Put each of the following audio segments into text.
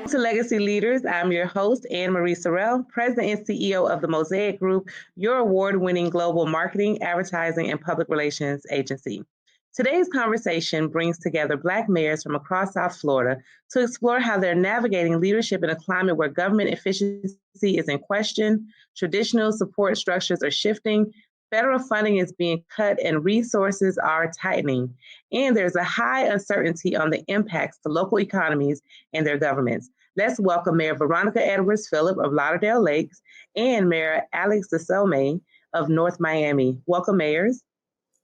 To Legacy Leaders. I'm your host, Ann Marie Sorrell, President and CEO of the Mosaic Group, your award winning global marketing, advertising, and public relations agency. Today's conversation brings together Black mayors from across South Florida to explore how they're navigating leadership in a climate where government efficiency is in question, traditional support structures are shifting, federal funding is being cut, and resources are tightening. And there's a high uncertainty on the impacts to local economies and their governments. Let's welcome Mayor Veronica Phillips of Lauderdale Lakes and Mayor Alix Desulme of North Miami. Welcome, mayors.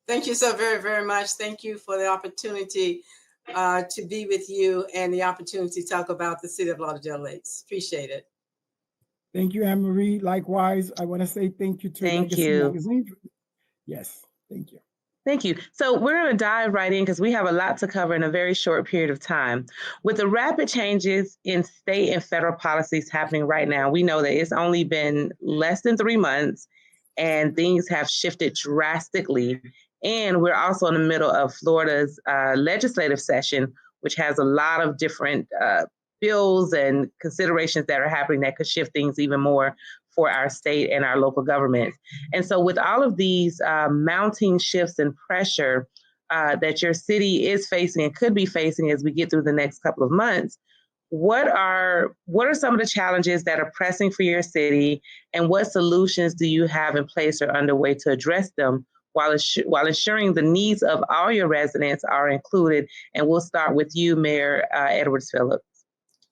Thank you so very, very much. Thank you for the opportunity to be with you and the opportunity to talk about the city of Lauderdale Lakes. Appreciate it. Thank you, Ann Marie. Likewise, I want to say thank you to Legacy Magazine. Yes, thank you. Thank you. So we're going to dive right in because we have a lot to cover in a very short period of time. With the rapid changes in state and federal policies happening right now, we know that it's only been less than 3 months and things have shifted drastically. And we're also in the middle of Florida's legislative session, which has a lot of different bills and considerations that are happening that could shift things even more for our state and our local governments. And so with all of these mounting shifts and pressure that your city is facing and could be facing as we get through the next couple of months, what are some of the challenges that are pressing for your city, and what solutions do you have in place or underway to address them while ensuring the needs of all your residents are included? And we'll start with you, Mayor Phillips.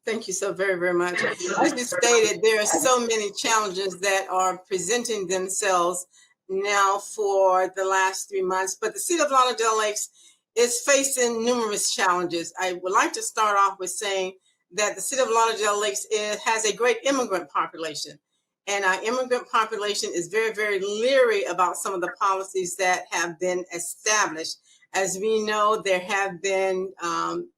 Thank you so very, very much. As you stated, there are so many challenges that are presenting themselves now for the last 3 months, but the city of Lauderdale Lakes is facing numerous challenges. I would like to start off with saying that the city of Lauderdale Lakes has a great immigrant population, and our immigrant population is very, very leery about some of the policies that have been established. As we know, there have been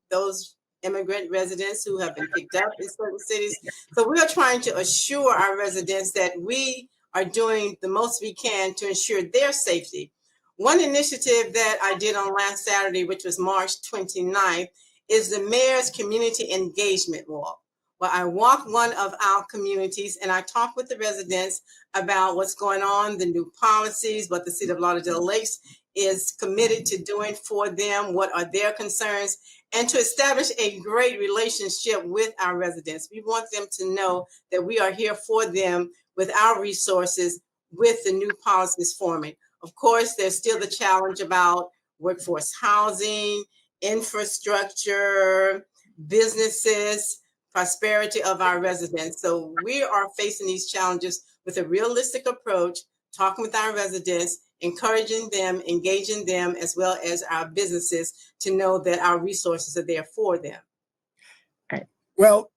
those immigrant residents who have been picked up in certain cities. So we are trying to assure our residents that we are doing the most we can to ensure their safety. One initiative that I did on last Saturday, which was March 29th, is the Mayor's Community Engagement Walk. Well, I walked one of our communities and I talked with the residents about what's going on, the new policies, what the city of Lauderdale Lakes is committed to doing for them, what are their concerns, and to establish a great relationship with our residents. We want them to know that we are here for them with our resources with the new policies forming. Of course, there's still the challenge about workforce housing, infrastructure, businesses, prosperity of our residents. So we are facing these challenges with a realistic approach, talking with our residents, encouraging them, engaging them, as well as our businesses to know that our resources are there for them. Well,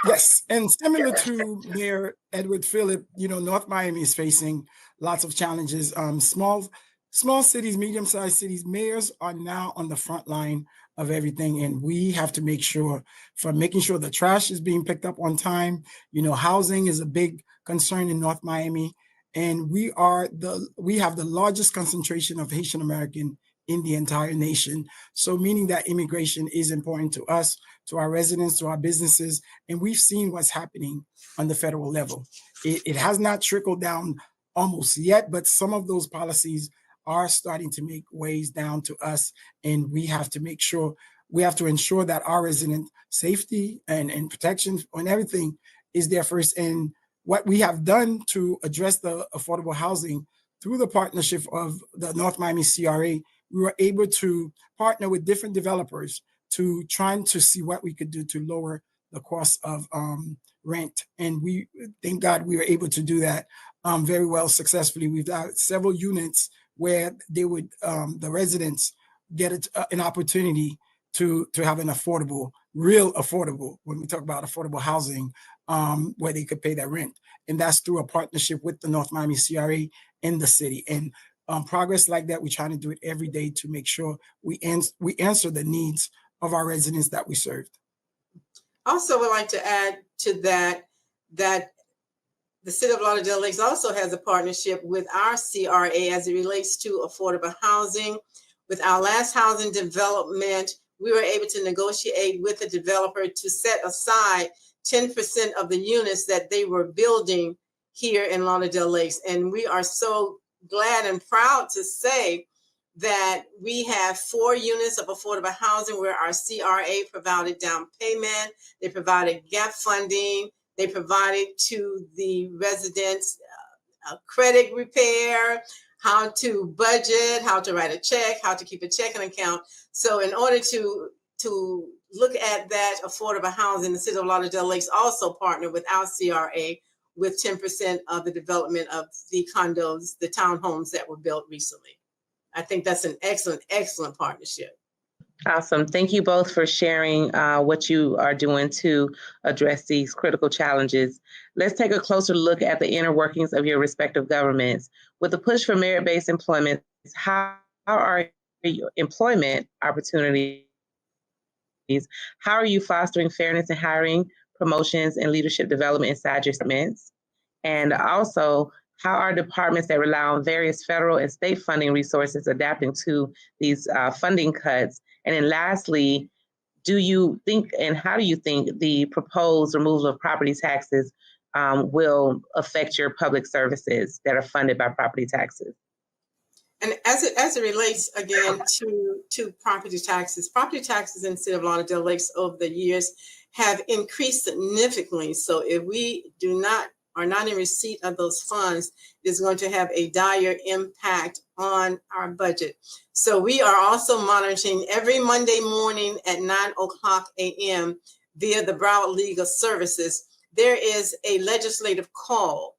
yes, and similar to Mayor Phillips, North Miami is facing lots of challenges. Small cities, medium-sized cities, mayors are now on the front line of everything, and we have to make sure the trash is being picked up on time. Housing is a big concern in North Miami. And we have the largest concentration of Haitian American in the entire nation. So meaning that immigration is important to us, to our residents, to our businesses. And we've seen what's happening on the federal level. It has not trickled down almost yet, but some of those policies are starting to make ways down to us. And we have to ensure that our resident safety and protection and everything is there first. And what we have done to address the affordable housing through the partnership of the North Miami CRA, we were able to partner with different developers to trying to see what we could do to lower the cost of rent. And we, thank God, we were able to do that very well successfully. We've got several units where they would, the residents get an opportunity to have an real affordable, when we talk about affordable housing, where they could pay their rent. And that's through a partnership with the North Miami CRA and the city. And progress like that, we're trying to do it every day to make sure we answer the needs of our residents that we served. Also, would like to add to that the city of Lauderdale Lakes also has a partnership with our CRA as it relates to affordable housing. With our last housing development, we were able to negotiate with the developer to set aside 10% of the units that they were building here in Lauderdale Lakes. And we are so glad and proud to say that we have 4 units of affordable housing where our CRA provided down payment, they provided gap funding, they provided to the residents credit repair, how to budget, how to write a check, how to keep a checking account. So in order to look at that affordable housing, the City of Lauderdale Lakes also partnered with our CRA with 10% of the development of the condos, the townhomes that were built recently. I think that's an excellent, excellent partnership. Awesome. Thank you both for sharing what you are doing to address these critical challenges. Let's take a closer look at the inner workings of your respective governments. With the push for merit-based employment, how are your employment opportunities? How are you fostering fairness in hiring, promotions, and leadership development inside your departments? And also, how are departments that rely on various federal and state funding resources adapting to these funding cuts? And then lastly, do you think, and how do you think the proposed removal of property taxes will affect your public services that are funded by property taxes? And as it relates again to property taxes in the City of Lauderdale Lakes over the years have increased significantly. So if we are not in receipt of those funds, it's going to have a dire impact on our budget. So we are also monitoring every Monday morning at 9:00 a.m. via the Broward League of Services. There is a legislative call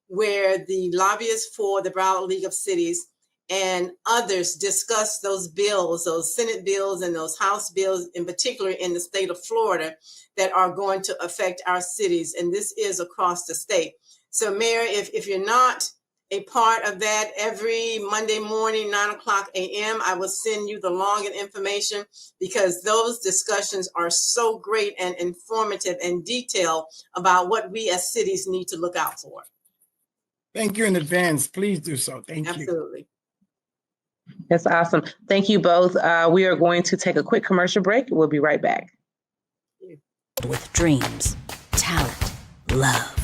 where the lobbyists for the Broward League of Cities and others discuss those bills, those Senate bills and those House bills, in particular in the state of Florida, that are going to affect our cities. And this is across the state. So Mayor, if you're not a part of that, every Monday morning, 9:00 a.m., I will send you the login information, because those discussions are so great and informative and detailed about what we as cities need to look out for. Thank you in advance. Please do so. Thank you. Absolutely. That's awesome. Thank you both. We are going to take a quick commercial break. We'll be right back. With dreams, talent, love.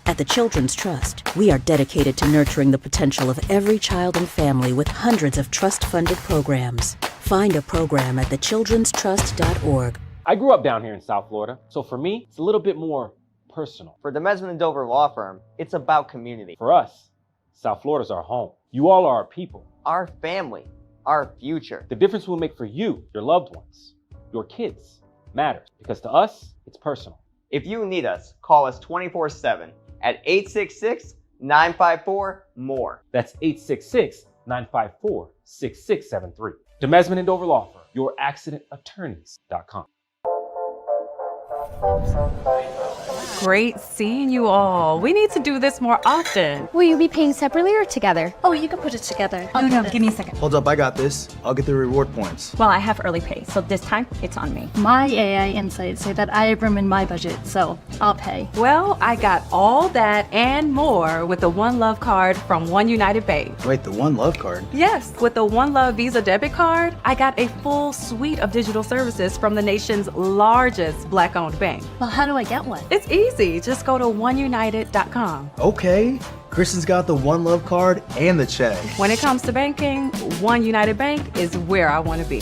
At the Children's Trust, we are dedicated to nurturing the potential of every child and family with hundreds of trust-funded programs. Find a program at thechildrenstrust.org. I grew up down here in South Florida, so for me, it's a little bit more personal. For the Mesman & Dover Law Firm, it's about community. For us, South Florida's our home. You all are our people. Our family, our future. The difference we'll make for you, your loved ones, your kids, matters, because to us, it's personal. If you need us, call us 24/7 at 866-954-MORE. That's 866-954-6673. Mesman & Dover Law Firm, youraccidentattorneys.com. Great seeing you all. We need to do this more often. Will you be paying separately or together? Oh, you can put it together. No, give me a second. Hold up, I got this. I'll get the reward points. Well, I have early pay, so this time it's on me. My AI insights say that I have room in my budget, so I'll pay. Well, I got all that and more with the One Love card from One United Bank. Wait, the One Love card? Yes, with the One Love Visa debit card, I got a full suite of digital services from the nation's largest Black-owned bank. Well, how do I get one? It's easy. Just go to oneunited.com. Okay. Kristen's got the One Love card and the check. When it comes to banking, One United Bank is where I want to be.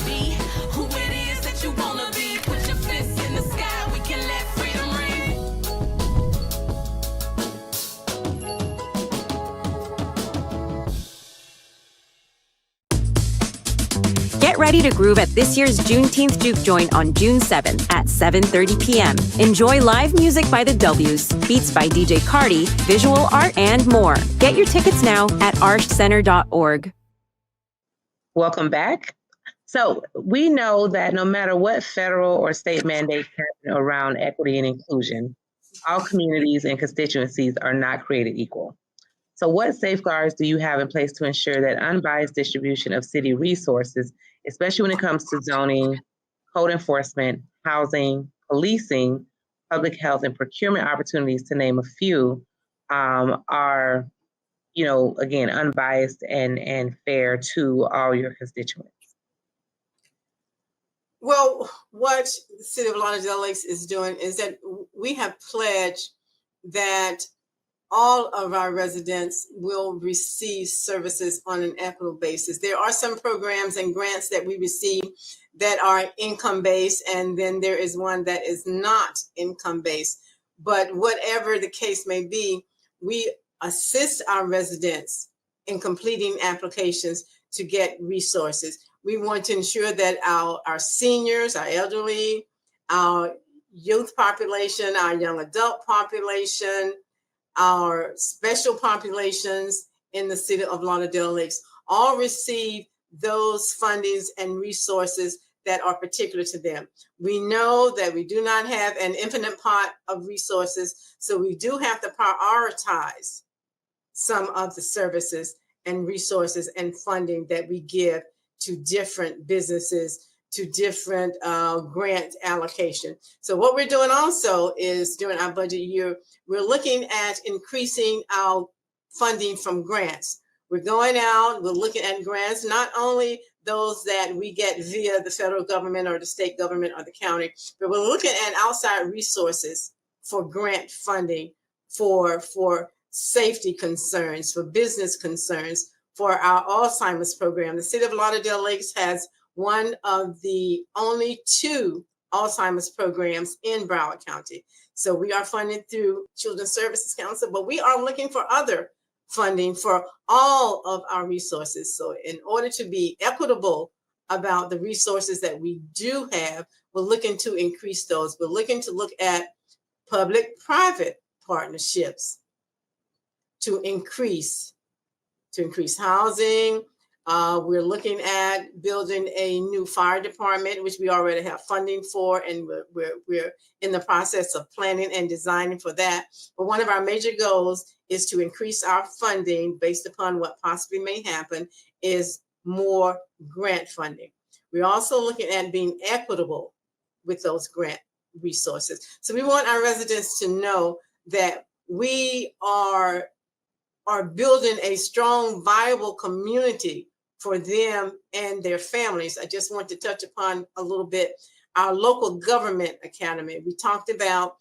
Get ready to groove at this year's Juneteenth Juke Joint on June 7th at 7:30 p.m. Enjoy live music by the W's, beats by DJ Cardi, visual art, and more. Get your tickets now at archcenter.org. Welcome back. So we know that no matter what federal or state mandates happen around equity and inclusion, all communities and constituencies are not created equal. So what safeguards do you have in place to ensure that unbiased distribution of city resources, especially when it comes to zoning, code enforcement, housing, policing, public health, and procurement opportunities, to name a few, are, again, unbiased and fair to all your constituents? Well, what the City of Lauderdale Lakes is doing is that we have pledged that all of our residents will receive services on an equitable basis. There are some programs and grants that we receive that are income-based, and then there is one that is not income-based. But whatever the case may be, we assist our residents in completing applications to get resources. We want to ensure that our seniors, our elderly, our youth population, our young adult population, our special populations in the City of Lauderdale Lakes all receive those fundings and resources that are particular to them. We know that we do not have an infinite pot of resources, so we do have to prioritize some of the services and resources and funding that we give to different businesses, to different grant allocation. So what we're doing also is during our budget year, we're looking at increasing our funding from grants. We're going out, we're looking at grants, not only those that we get via the federal government or the state government or the county, but we're looking at outside resources for grant funding, for safety concerns, for business concerns, for our Alzheimer's program. The City of Lauderdale Lakes has one of the only 2 Alzheimer's programs in Broward County. So we are funded through Children's Services Council, but we are looking for other funding for all of our resources. So in order to be equitable about the resources that we do have, we're looking to increase those. We're looking to look at public-private partnerships to increase housing. We're looking at building a new fire department, which we already have funding for, and we're in the process of planning and designing for that. But one of our major goals is to increase our funding based upon what possibly may happen, is more grant funding. We're also looking at being equitable with those grant resources. So we want our residents to know that we are building a strong, viable community for them and their families. I just want to touch upon a little bit our local government academy. We talked about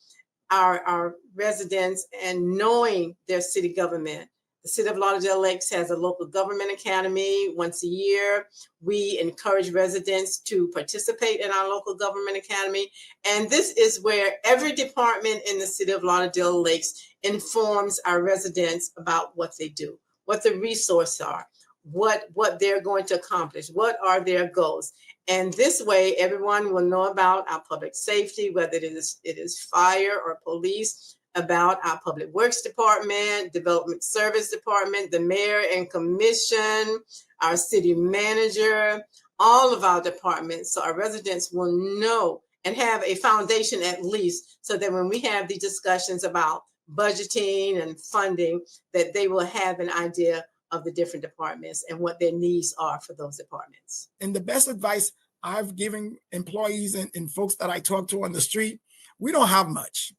our residents and knowing their city government. The City of Lauderdale Lakes has a local government academy once a year. We encourage residents to participate in our local government academy. And this is where every department in the City of Lauderdale Lakes informs our residents about what they do, what the resources are, what they're going to accomplish, what are their goals. And this way, everyone will know about our public safety, whether it is fire or police, about our public works department, development service department, the mayor and commission, our city manager, all of our departments. So our residents will know and have a foundation at least, so that when we have these discussions about budgeting and funding, that they will have an idea of the different departments and what their needs are for those departments. And the best advice I've given employees and folks that I talk to on the street, we don't have much.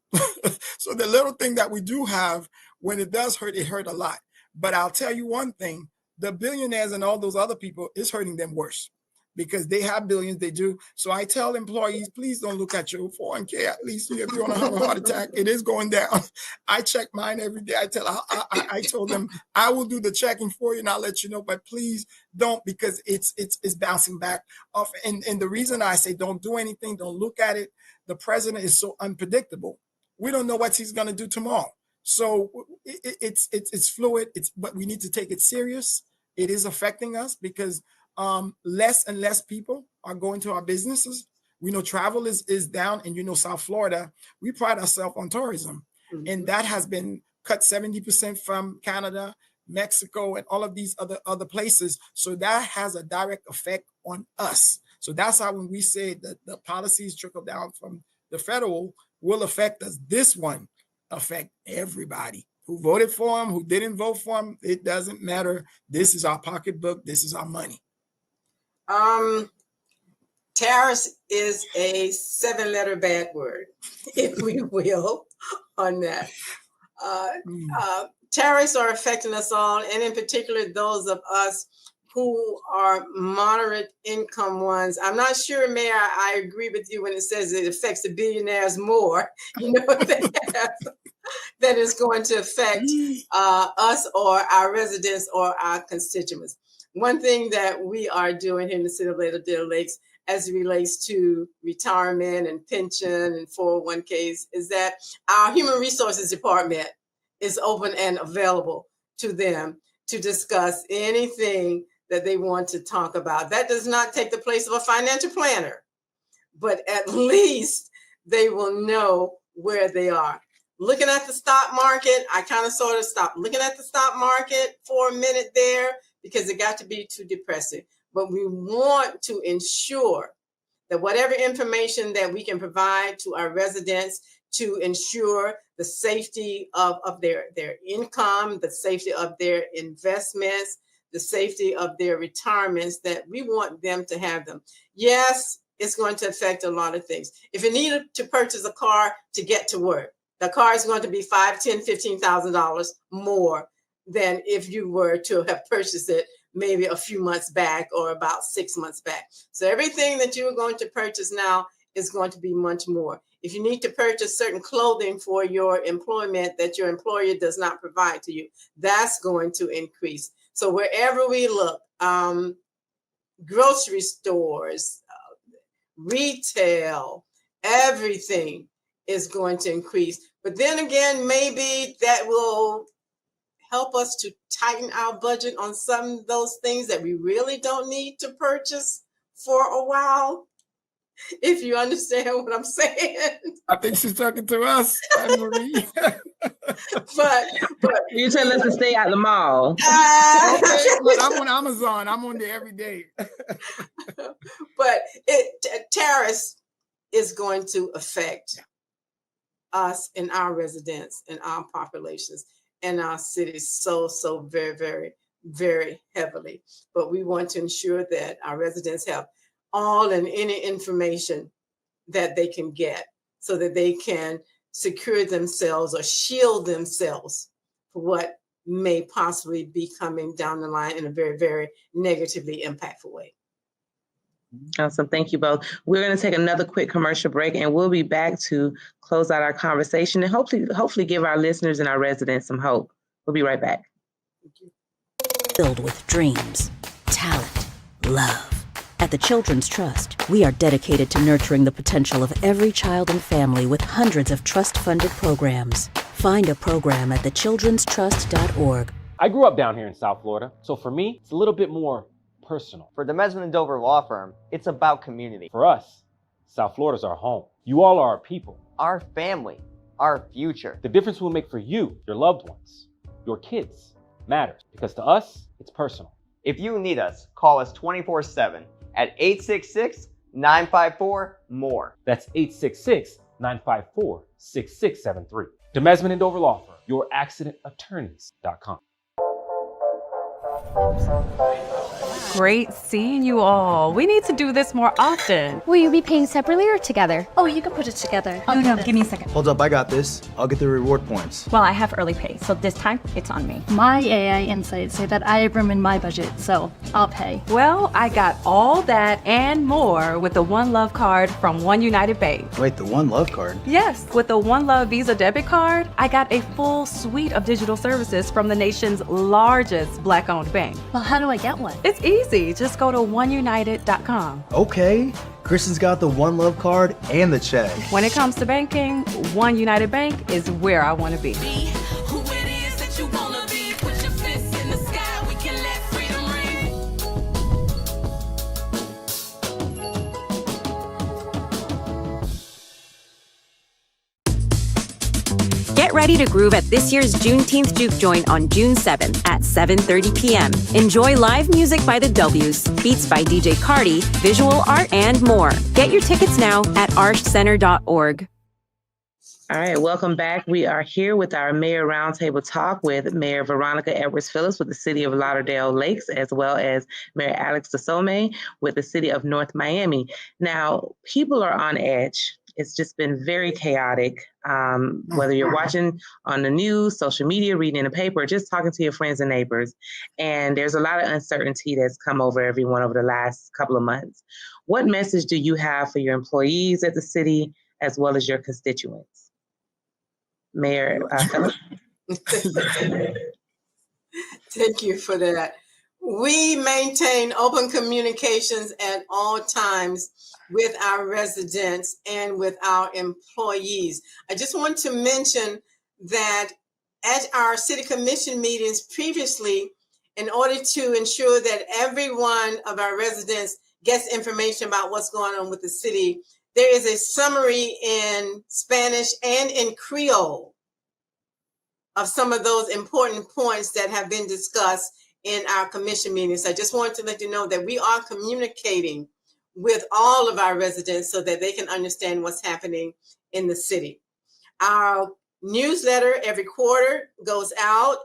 So the little thing that we do have, when it does hurt, it hurt a lot. But I'll tell you one thing, the billionaires and all those other people, is hurting them worse, because they have billions, they do. So I tell employees, please don't look at your 401k. At least if you want to have a heart attack, it is going down. I check mine every day. I told them, I will do the checking for you and I'll let you know, but please don't, because it's bouncing back off. And the reason I say don't do anything, don't look at it, the president is so unpredictable. We don't know what he's going to do tomorrow. So it's fluid, but we need to take it serious. It is affecting us because less and less people are going to our businesses. We know travel is down, and South Florida, we pride ourselves on tourism, and that has been cut 70% from Canada, Mexico, and all of these other places. So that has a direct effect on us. So that's how when we say that the policies trickle down from the federal will affect us, this one affect everybody. Who voted for him, who didn't vote for him, it doesn't matter. This is our pocketbook. This is our money. Tariffs is a 7-letter bad word, if we will, on that. Tariffs are affecting us all, and in particular, those of us who are moderate income ones. I'm not sure, Mayor, I agree with you when it says it affects the billionaires more. You know, that is going to affect us or our residents or our constituents. One thing that we are doing here in the city of Lauderdale Lakes as it relates to retirement and pension and 401ks is that our Human Resources Department is open and available to them to discuss anything that they want to talk about. That does not take the place of a financial planner, but at least they will know where they are. Looking at the stock market, I kind of sort of stopped looking at the stock market for a minute there because it got to be too depressing. But we want to ensure that whatever information that we can provide to our residents to ensure the safety of their income, the safety of their investments, the safety of their retirements, that we want them to have them. Yes, it's going to affect a lot of things. If you need to purchase a car to get to work, the car is going to be $5,000, $10,000, $15,000 more than if you were to have purchased it maybe a few months back or about 6 months back. So everything that you're going to purchase now is going to be much more. If you need to purchase certain clothing for your employment that your employer does not provide to you, that's going to increase. So wherever we look, grocery stores, retail, everything is going to increase. But then again, maybe that will help us to tighten our budget on some of those things that we really don't need to purchase for a while. If you understand what I'm saying. I think she's talking to us, Ann Marie. but you're telling us to stay out the mall. Okay, but I'm on Amazon. I'm on there every day. But tariffs is going to affect us and our residents and our populations and our cities so very, very, very heavily. But we want to ensure that our residents have all and any information that they can get so that they can secure themselves or shield themselves for what may possibly be coming down the line in a very, very negatively impactful way. Awesome. Thank you both. We're going to take another quick commercial break and we'll be back to close out our conversation and hopefully give our listeners and our residents some hope. We'll be right back. Filled with dreams, talent, love. At the Children's Trust, we are dedicated to nurturing the potential of every child and family with hundreds of trust-funded programs. Find a program at thechildrenstrust.org. I grew up down here in South Florida, so for me, it's a little bit more personal. For the Desulme Dover Law Firm, it's about community. For us, South Florida's our home. You all are our people. Our family. Our future. The difference we'll make for you, your loved ones, your kids, matters. Because to us, it's personal. If you need us, call us 24/7 at 866-954-MORE. That's 866-954-6673. Desulme Dover Law Firm, youraccidentattorneys.com. Great seeing you all. We need to do this more often. Will you be paying separately or together? Oh, you can put it together. No, give me a second. Hold up, I got this. I'll get the reward points. Well, I have early pay, so this time it's on me. My AI insights say that I have room in my budget, so I'll pay. Well, I got all that and more with the One Love card from One United Bank. Wait, the One Love card? Yes, with the One Love Visa debit card, I got a full suite of digital services from the nation's largest Black-owned bank. Well, how do I get one? It's easy. Just go to oneunited.com. Okay. Kristen's got the One Love card and the check. When it comes to banking, One United Bank is where I want to be. Get ready to groove at this year's Juneteenth Juke Joint on June 7th at 7:30 p.m. Enjoy live music by the W's, beats by DJ Cardi, visual art, and more. Get your tickets now at archcenter.org. All right, welcome back. We are here with our Mayor Roundtable Talk with Mayor Veronica Phillips with the City of Lauderdale Lakes, as well as Mayor Alix Desulme with the City of North Miami. Now, people are on edge. It's just been very chaotic. Whether you're watching on the news, social media, reading in the paper, just talking to your friends and neighbors. And there's a lot of uncertainty that's come over everyone over the last couple of months. What message do you have for your employees at the city as well as your constituents? Mayor Phillips. Thank you for that. We maintain open communications at all times with our residents and with our employees. I just want to mention that at our city commission meetings previously, in order to ensure that every one of our residents gets information about what's going on with the city, there is a summary in Spanish and in Creole of some of those important points that have been discussed in our commission meetings. I just wanted to let you know that we are communicating with all of our residents so that they can understand what's happening in the city. Our newsletter every quarter goes out.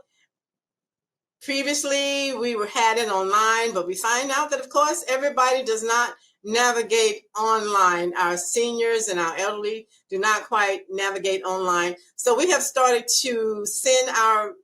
Previously, we had it online, but we find out that, of course, everybody does not navigate online. Our seniors and our elderly do not quite navigate online. So we have started to send our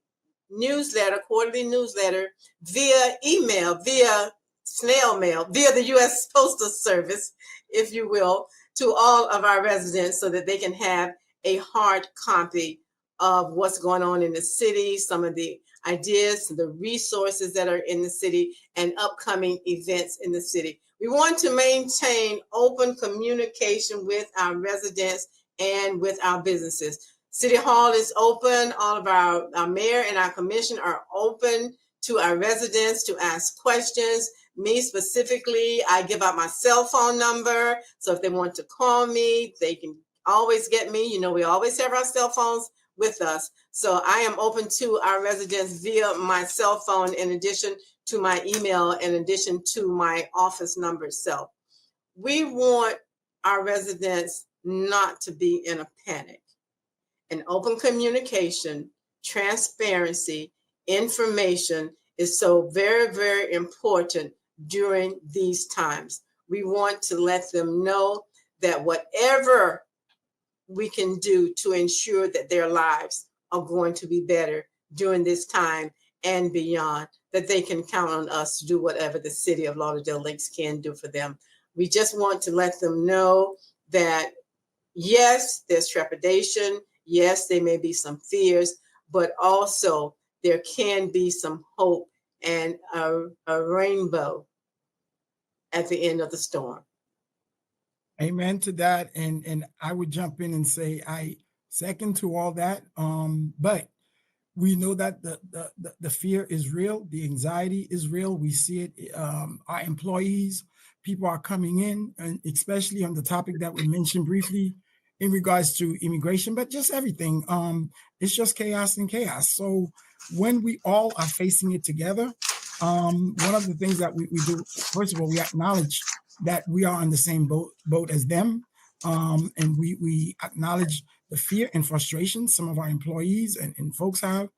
newsletter, quarterly newsletter, via email, via snail mail, via the U.S. Postal Service, if you will, to all of our residents so that they can have a hard copy of what's going on in the city, some of the ideas, the resources that are in the city, and upcoming events in the city. We want to maintain open communication with our residents and with our businesses. City Hall is open. All of our mayor and our commission are open to our residents to ask questions. Me specifically, I give out my cell phone number. So if they want to call me, they can always get me. You know, we always have our cell phones with us. So I am open to our residents via my cell phone, in addition to my email, in addition to my office number. So we want our residents not to be in a panic. And open communication, transparency, information is so very, very important during these times. We want to let them know that whatever we can do to ensure that their lives are going to be better during this time and beyond, that they can count on us to do whatever the city of Lauderdale Lakes can do for them. We just want to let them know that, yes, there's trepidation. Yes, there may be some fears, but also there can be some hope and a rainbow at the end of the storm. Amen to that. And I would jump in and say I second to all that. But we know that the fear is real, the anxiety is real. We see it. Our employees, people are coming in, and especially on the topic that we mentioned briefly in regards to immigration, but just everything. It's just chaos and chaos. So when we all are facing it together, one of the things that we do, first of all, we acknowledge that we are on the same boat as them. And we acknowledge the fear and frustration some of our employees and folks have.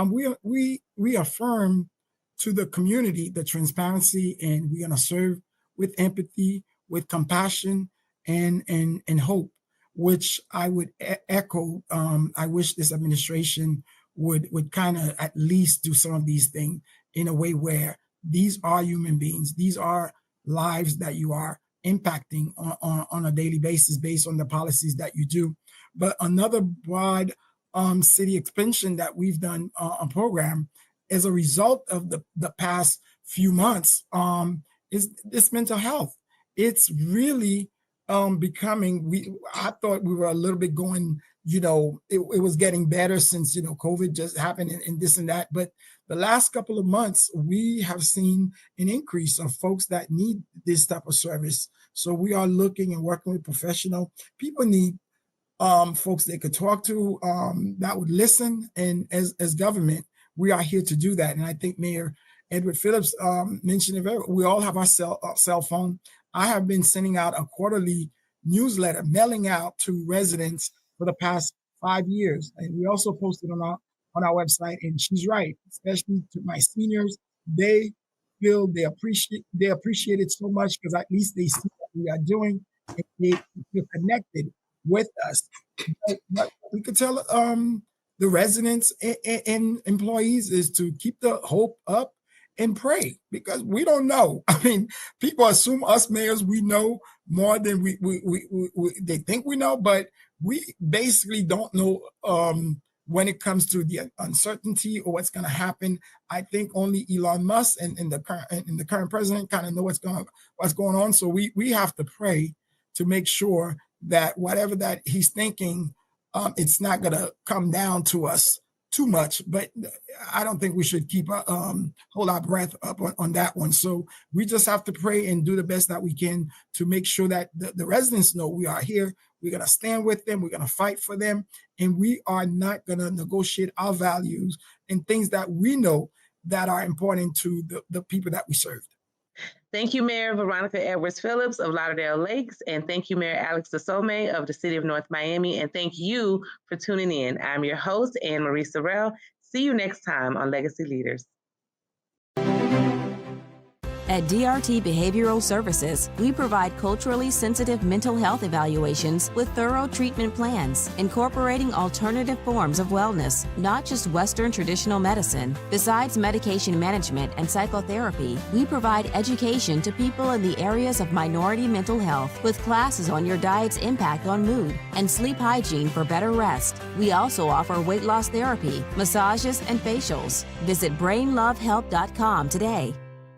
We reaffirm to the community the transparency, and we're going to serve with empathy, with compassion, and hope, which I would echo. I wish this administration would kind of at least do some of these things in a way where these are human beings. These are lives that you are impacting on a daily basis based on the policies that you do. But another broad city expansion that we've done a program as a result of the past few months is this mental health. It's really becoming, I thought we were a little bit going, it was getting better since, COVID just happened and this and that. But the last couple of months, we have seen an increase of folks that need this type of service. So we are looking and working with professional. People need folks they could talk to that would listen. And as government, we are here to do that. And I think Mayor Edward Phillips mentioned it. We all have our cell phone. I have been sending out a quarterly newsletter, mailing out to residents for the past 5 years. And we also posted on our website. And she's right, especially to my seniors. They feel they appreciate it so much because at least they see what we are doing and they feel connected with us. But we could tell the residents and employees is to keep the hope up and pray, because we don't know. I mean, people assume us mayors, we know more than they think we know, but we basically don't know when it comes to the uncertainty or what's going to happen. I think only Elon Musk and the current president kind of know what's going on. So we have to pray to make sure that whatever that he's thinking, it's not going to come down to us too much. But I don't think we should keep hold our breath up on that one. So we just have to pray and do the best that we can to make sure that the residents know we are here. We're going to stand with them. We're going to fight for them. And we are not going to negotiate our values and things that we know that are important to the people that we serve. Thank you, Mayor Veronica Edwards Phillips of Lauderdale Lakes, and thank you, Mayor Alix Desulme of the City of North Miami, and thank you for tuning in. I'm your host, Ann Marie Sorrell. See you next time on Legacy Leaders. At DRT Behavioral Services, we provide culturally sensitive mental health evaluations with thorough treatment plans, incorporating alternative forms of wellness, not just Western traditional medicine. Besides medication management and psychotherapy, we provide education to people in the areas of minority mental health with classes on your diet's impact on mood and sleep hygiene for better rest. We also offer weight loss therapy, massages, and facials. Visit brainlovehelp.com today.